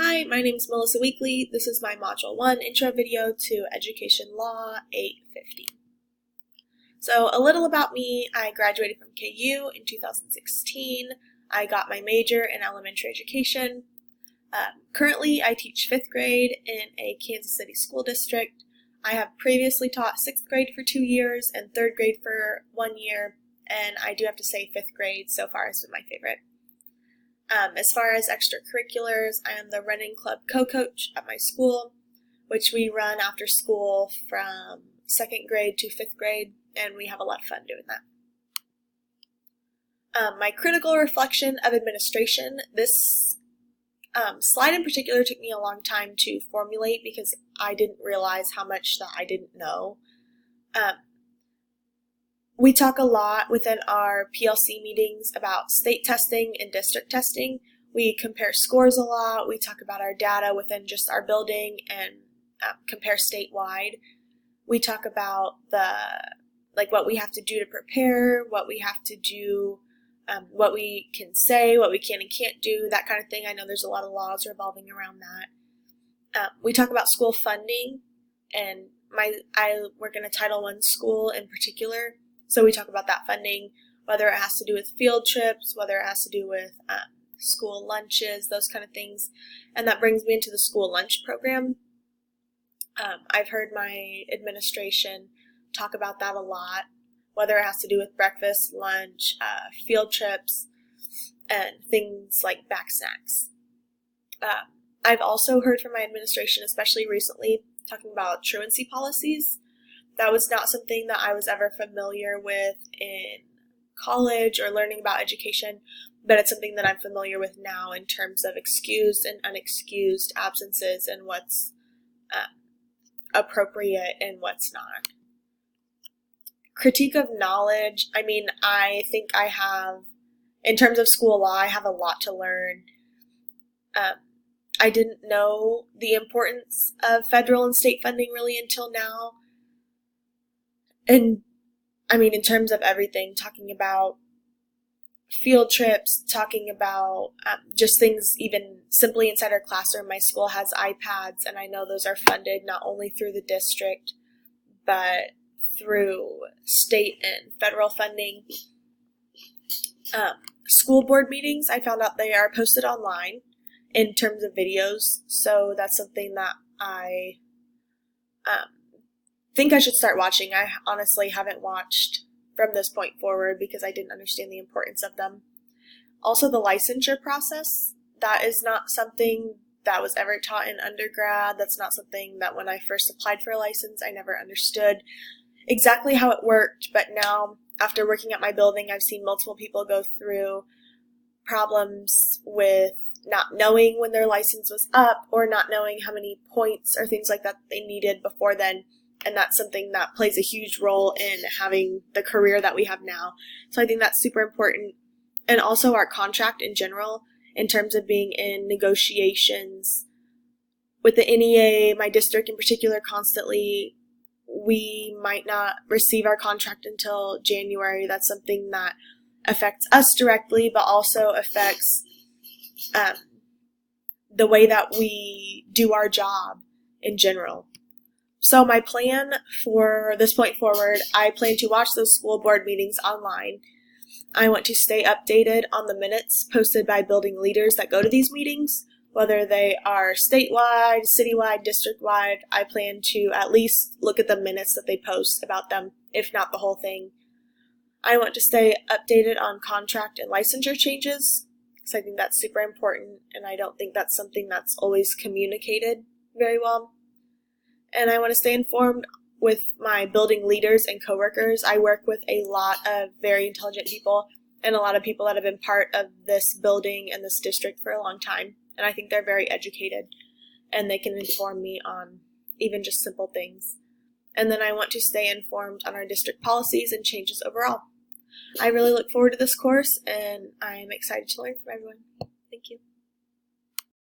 Hi, my name is Melissa Weekly. This is my Module 1 intro video to Education Law 850. So a little about me, I graduated from KU in 2016. I got my major in elementary education. Currently, I teach 5th grade in a Kansas City school district. I have previously taught 6th grade for 2 years and 3rd grade for 1 year, and I do have to say 5th grade so far has been my favorite. As far as extracurriculars, I am the running club co-coach at my school, which we run after school from 2nd grade to 5th grade, and we have a lot of fun doing that. My critical reflection of administration, this slide in particular took me a long time to formulate because I didn't realize how much that I didn't know. We talk a lot within our PLC meetings about state testing and district testing. We compare scores a lot. We talk about our data within just our building and compare statewide. We talk about what we have to do to prepare, what we have to do, what we can say, what we can and can't do, that kind of thing. I know there's a lot of laws revolving around that. We talk about school funding, and I work in a Title I school in particular. So we talk about that funding, whether it has to do with field trips, whether it has to do with school lunches, those kind of things. And that brings me into the school lunch program. I've heard my administration talk about that a lot, whether it has to do with breakfast, lunch, field trips, and things like back snacks. I've also heard from my administration, especially recently, talking about truancy policies. That was not something that I was ever familiar with in college or learning about education, but it's something that I'm familiar with now in terms of excused and unexcused absences and what's appropriate and what's not. Critique of knowledge, I think I have, in terms of school law, I have a lot to learn. I didn't know the importance of federal and state funding really until now. And in terms of everything, talking about field trips, talking about just things even simply inside our classroom. My school has iPads, and I know those are funded not only through the district, but through state and federal funding. School board meetings, I found out they are posted online in terms of videos, so that's something that I think I should start watching. I honestly haven't watched from this point forward because I didn't understand the importance of them. Also, the licensure process, that is not something that was ever taught in undergrad. That's not something that when I first applied for a license, I never understood exactly how it worked, but now, after working at my building, I've seen multiple people go through problems with not knowing when their license was up or not knowing how many points or things like that they needed before then. And that's something that plays a huge role in having the career that we have now. So I think that's super important. And also our contract in general, in terms of being in negotiations with the NEA, my district in particular, constantly, we might not receive our contract until January. That's something that affects us directly, but also affects the way that we do our job in general. So my plan for this point forward, I plan to watch those school board meetings online. I want to stay updated on the minutes posted by building leaders that go to these meetings, whether they are statewide, citywide, district-wide. I plan to at least look at the minutes that they post about them, if not the whole thing. I want to stay updated on contract and licensure changes, because I think that's super important, and I don't think that's something that's always communicated very well. And I want to stay informed with my building leaders and coworkers. I work with a lot of very intelligent people and a lot of people that have been part of this building and this district for a long time. And I think they're very educated and they can inform me on even just simple things. And then I want to stay informed on our district policies and changes overall. I really look forward to this course, and I'm excited to learn from everyone. Thank you.